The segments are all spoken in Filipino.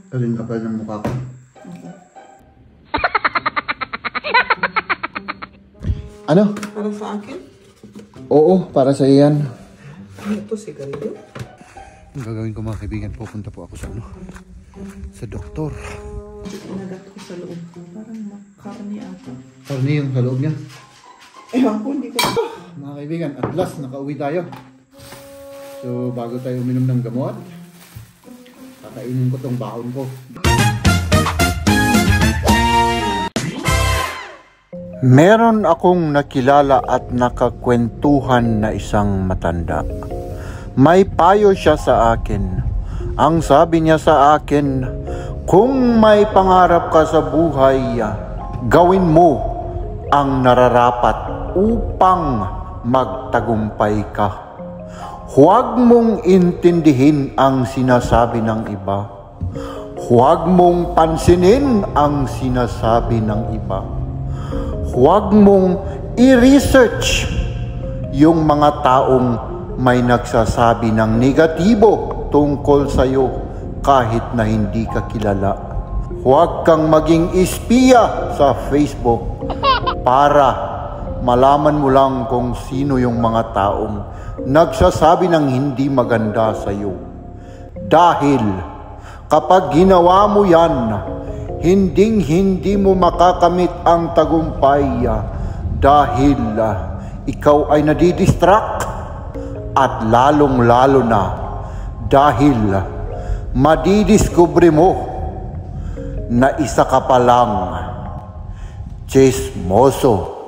Alin kapal ng mukha ko? Ano? Para sa akin? Oo, para sa iyan. Ano ito, sigarilyo? Ang gagawin ko mga kaibigan, pupunta po ako sa sa doktor. Inagat ko sa loob. Parang makarni ata. Karni yung sa loob niya. Ewan ko, hindi ko. Mga kaibigan, at last nakauwi tayo. So bago tayo uminom ng gamot, kakainin ko tong baon ko. Meron akong nakilala at nakakwentuhan na isang matanda. May payo siya sa akin. Ang sabi niya sa akin, kung may pangarap ka sa buhay, gawin mo ang nararapat upang magtagumpay ka. Huwag mong intindihin ang sinasabi ng iba. Huwag mong pansinin ang sinasabi ng iba. Huwag mong i-research yung mga taong may nagsasabi ng negatibo tungkol sa iyo kahit na hindi ka kilala. Huwag kang maging espiya sa Facebook para malaman mo lang kung sino yung mga taong nagsasabi ng hindi maganda sa iyo. Dahil kapag ginawa mo yan, hindi mo makakamit ang tagumpay dahil ikaw ay nadidistract at lalong-lalo na dahil madidiskubre mo na isa ka palang chismoso.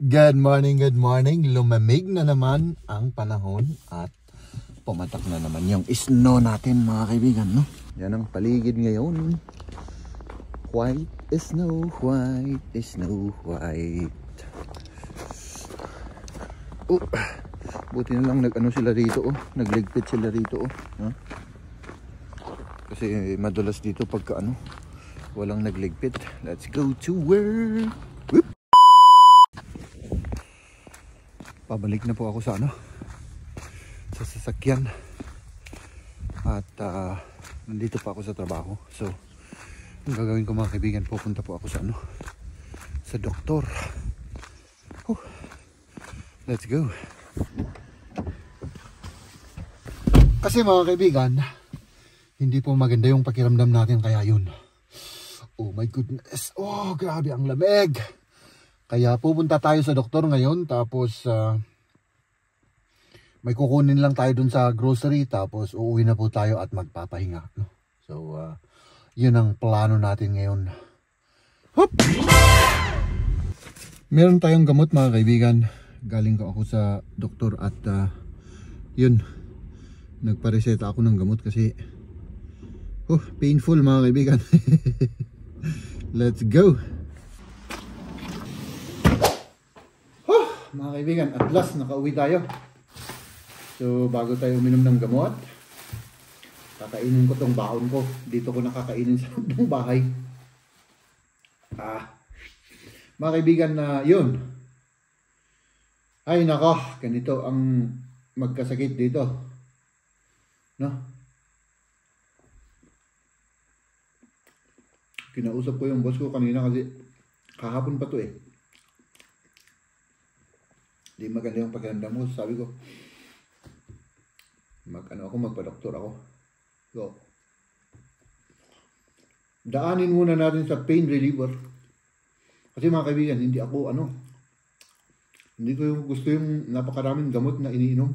Good morning. Lumamig na naman ang panahon at pumatak na naman yung snow natin mga kaibigan, no? Yan ang paligid ngayon. White snow, white snow, white. Oh, buti na lang nag-ano sila rito, oh. Nagligpit sila rito, oh. Huh? Kasi madulas dito pagka ano, walang nagligpit. Let's go to work. Whoop. Pabalik na po ako sa sa sasakyan at nandito pa ako sa trabaho. So ang gagawin ko mga kaibigan, pupunta po ako sa sa doktor. Let's go. Kasi mga kaibigan, hindi po maganda yung pakiramdam natin, kaya yun. Oh my goodness, oh grabe ang lamig. Kaya pupunta tayo sa doktor ngayon, tapos may kukunin lang tayo dun sa grocery, tapos uuwi na po tayo at magpapahinga, no? So yun ang plano natin ngayon. Hop! Meron tayong gamot mga kaibigan. Galing ko ako sa doktor at yun, nagpareseta ako ng gamot kasi painful mga kaibigan. Let's go! Mga kaibigan, at last nakauwi tayo. So bago tayo uminom ng gamot, kakainin ko tong baon ko. Dito ko nakakainin sa loob ng bahay. Mga kaibigan, yun. Ay nako, ganito ang magkasakit dito, no? Kinausap ko yung boss ko kanina kasi kahapon pa to eh. Di maganda yung pakiramdam mo. Sabi ko, magpa-doktor ako. So, daanin muna natin sa pain reliever. Kasi mga kaibigan, hindi ko yung gusto yung napakaraming gamot na iniinom.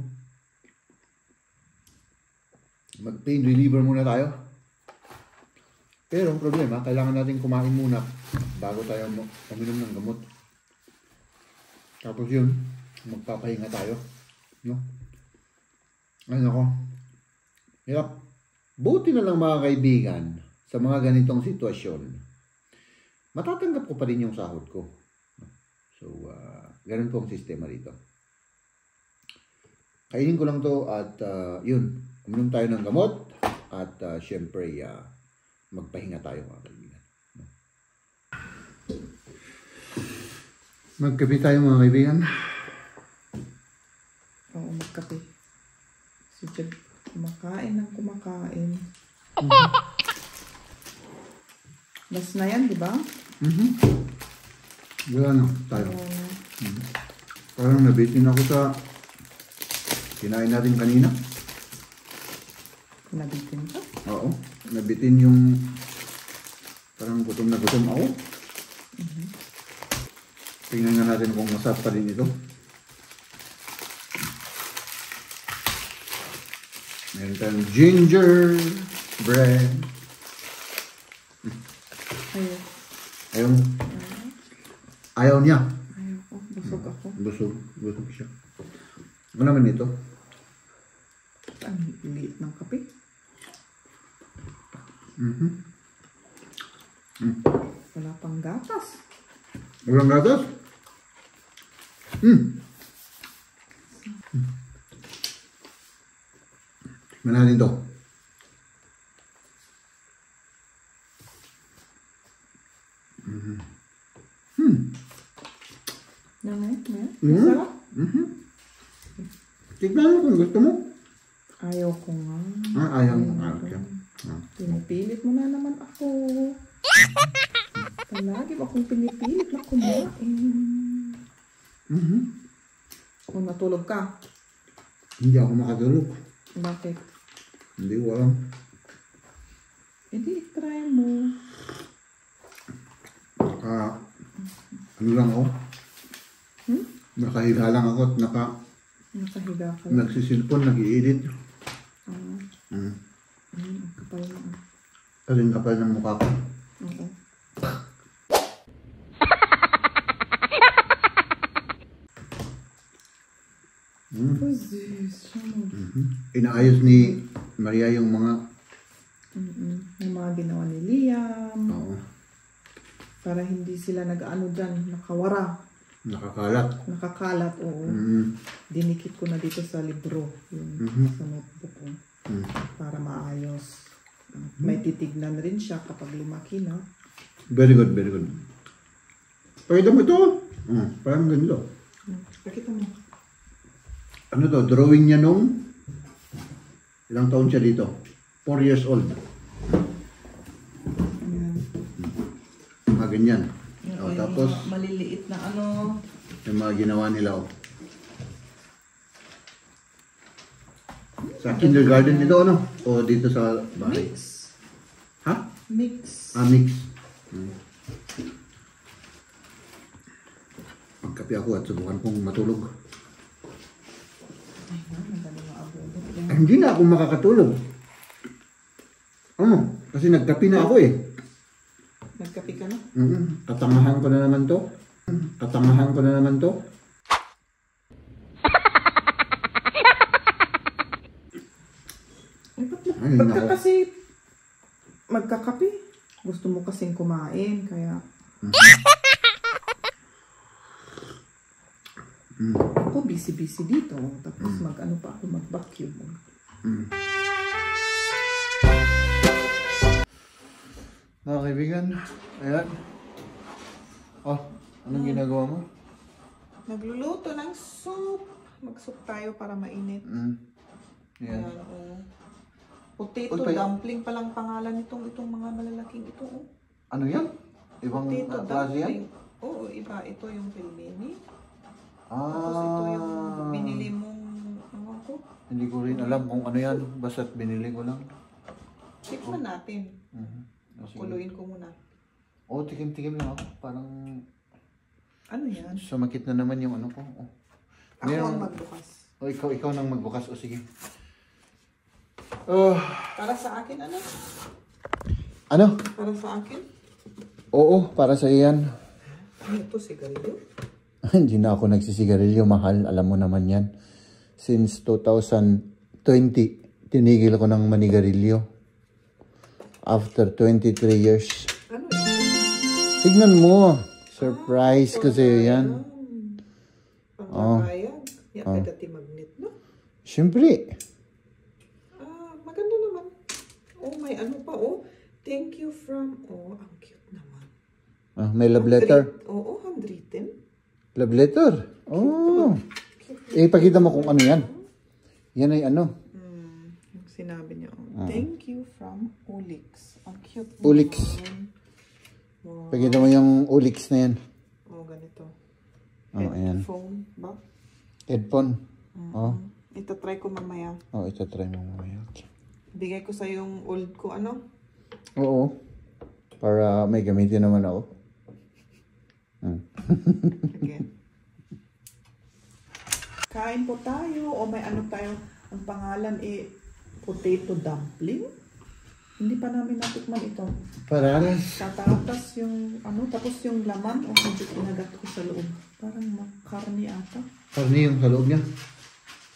Mag-pain reliever muna tayo. Pero ang problema, kailangan natin kumain muna bago tayo uminom ng gamot. Tapos yun, magpapahinga tayo, no? Ay nako, hirap. Buti na lang mga kaibigan, sa mga ganitong sitwasyon, matatanggap ko pa rin yung sahod ko. So ganun po ang sistema dito. Kainin ko lang to at yun, uminom tayo ng gamot at syempre magpahinga tayo mga kaibigan. Magkape tayo mga kaibigan. Oo, magkape. Si Jed, kumakain ng kumakain. Last na yan, di ba? Wala na tayo. Parang nabitin ako sa kinain natin kanina. Nabitin ka? Oo, nabitin yung parang gutom na gutom ako. Tingnan nga natin kung masarap pa rin ito. Meron tayong ginger bread. Ayaw. Ayaw niya. Ayaw ko. Busog ako. Busog siya. Ano naman ito? Ang liit ng kape. Wala pang gatas. Walang gatas? Tikman natin ito. Masarap? Tikman mo kung gusto mo. Ayaw ko nga. Ayaw mo. Okay. Pinipilit mo na naman ako. Palagi ba akong pinipilit na kumain? Kung natulog ka? Hindi ako makatulog. Bakit? Hindi ko alam. Hindi, try mo. Ano lang ako? Nakahiga lang ako at Nakahiga ka lang. nagsisilpon, nag-i-edit. Ang kapal na. Kasing kapal ng mukha ko. Oo. What's this? Inaayos ni Maria yung mga Yung mga ginawa ni Liam. oo, Para hindi sila nag-ano dyan, nakawara. nakakalat. Oo. Dinikit ko na dito sa libro. Yung sa notebook ko. Para maayos. May titignan rin siya kapag lumaki na. Very good, very good. Pakita mo ito. Parang ganito. Pakita mo. Ano to? Drawing niya nung ilang taon siya dito? 4 years old. Ayan. Mga ganyan. Yung Tapos, mga maliliit na ano. yung mga ginawa nila. Sa kindergarten ito, ano? O dito sa bahay? Mix. Ha? Mix. Mix. Magkape ako at subukan kong matulog. Ay, madali maabulo. Hindi na ako makakatulog. Kasi nagkape na ako eh. Nagkape ka na? Katangahan ko na naman to. Ay, Ba't ka nako. kasi magkakape? Gusto mo kasing kumain, kaya... Ako busy-busy dito. Tapos mag-ano pa ako, mag-vacuum. Mga kaibigan, ayan. Anong ginagawa mo? Nagluluto ng soup. Mag-soup tayo para mainit. Ayan. Ayan, oh. Potato Uy, dumpling palang pangalan itong mga malalaking ito. Oh. Ano yan? Ibang Potato klase yan? dumpling. Oo, iba. Ito yung pelmeni. Tapos ito yung binili mong, ano ko? Hindi ko rin alam kung ano yan. Basta't binili ko lang. Tikman natin. Kuluin ko muna. Tikim-tikim lang ako. Parang Ano yan? sumakit na naman yung ano ko. Ako ang magbukas. Ikaw nang magbukas. Sige. Para sa akin, ano? Ano? Para sa akin? Oo, para sa iyan. Ano ito, sigarilyo? Hindi na ako nagsisigarilyo, mahal. Alam mo naman yan. Since 2020, tinigil ko ng manigarilyo. After 23 years. Ano yan? Tignan mo. Surprise kasi yan. Pangkakayag. Yan ka dati magnet, no? Siyempre. Maganda naman. Oh, may ano pa, oh. Thank you from, oh, ang cute naman. May love letter. Oo, handwritten. Love letter. Oh. Pakita mo kung ano yan. Yan ay ano? Yung sinabi niya. Thank you from Olix. Ang cute. Olix. Wow. Pakita mo yung Olix na yan. Oh, ganito. Ayan. Headphone ba? Headphone. Oh. Ito try ko mamaya. Oh, ito try mo mamaya. Okay. Bigay ko sa yung old ko, ano? Oo. Para may gamitin naman ako. Again. Kain po tayo o may ano tayo. Ang pangalan potato dumpling. Hindi pa namin natikman ito. Parang Tatatas yung ano, tapos yung laman o medyo kinagat ko sa loob. Parang makarni ata. karni yung sa loob niya.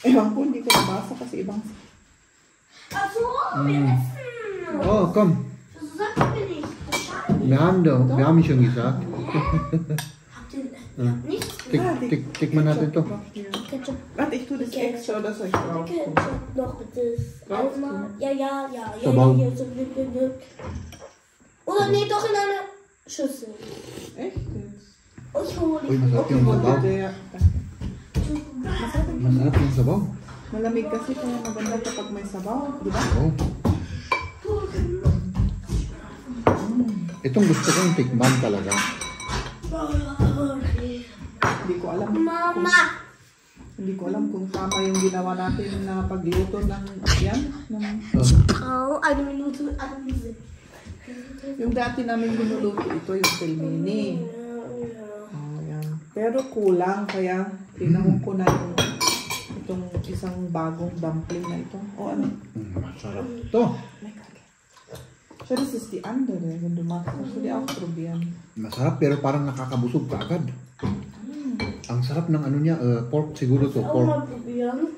Ewan ko, hindi ko nabasa kasi ibang... Oh, komm. Wir haben schon gesagt. Tikman natin to. Warte, ich tue das extra oder soll ich drauf tun? Noch bitte. Einmal. Ja. Sabaw. Hier, so blöd. Oder nee, doch in einer Schüssel. Echt jetzt? Oh, ich hole Uy, masarap yung sabaw. Masarap yung sabaw. Malamig kasi kaya maganda kapag may sabaw, di ba? Oh. Itong gusto kong tikman talaga. Hindi ko alam. Mama. Hindi ko alam kung tama yung ginawa natin na pagluto ng yan. Oh, eine Minute. Yung dati namin binuluto, ito yung pelmeni. Oh, yan. Pero kulang, kaya tinahong ko na yung itong isang bagong dumpling na ito. O ano? Masarap to. So, das ist die andere, wenn du magst. Kannst du die auch probieren. Masarap pero parang nakakabusog ka agad. Ang sarap ng ano niya, pork siguro to. Auch Pork, mal probieren.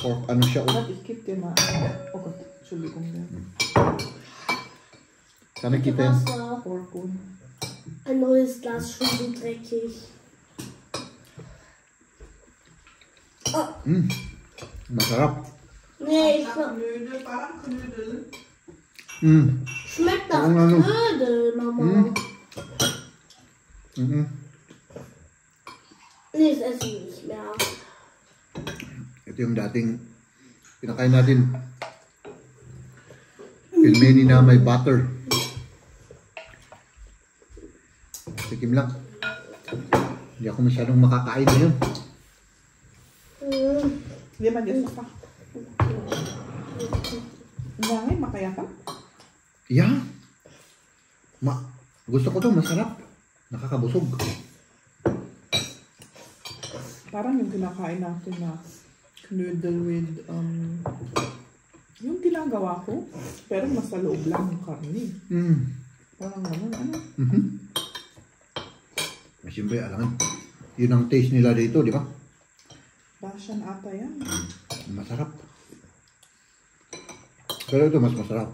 pork ano siya. Warte, ich gebe dir mal. Oh Gott, Entschuldigung. Sana kita yan. Wasser. Pork. Ein neues Glas, schon so dreckig. Masarap. Nee, Knödel, parang knödel. schmeckt nach Warum also? Knödel, Mama. Nee, das esse ich nicht mehr. Ito yung dating pinakain natin. Pelmeni na may butter. Tikim lang. Hindi ako masyadong makakain na yun. Hindi man dyan pa. Ngay, makaya ka? Yeah. Gusto ko to, masarap. Nakakabusog. Parang yung kinakain natin na knödel with, yung ginagawa ko, pero nasa loob lang yung karne. Parang ano. Siyempre, alangan. Yun ang taste nila dito, di ba? Russian ata yan. Masarap. Pero ito mas masarap.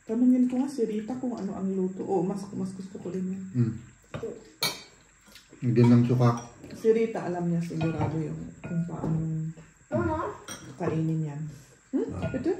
Tanungin ko nga si Rita kung ano ang luto. Mas gusto ko rin yan. Hindi ng suka. Si Rita alam niya sigurado yung kung paano kainin yan. Ito?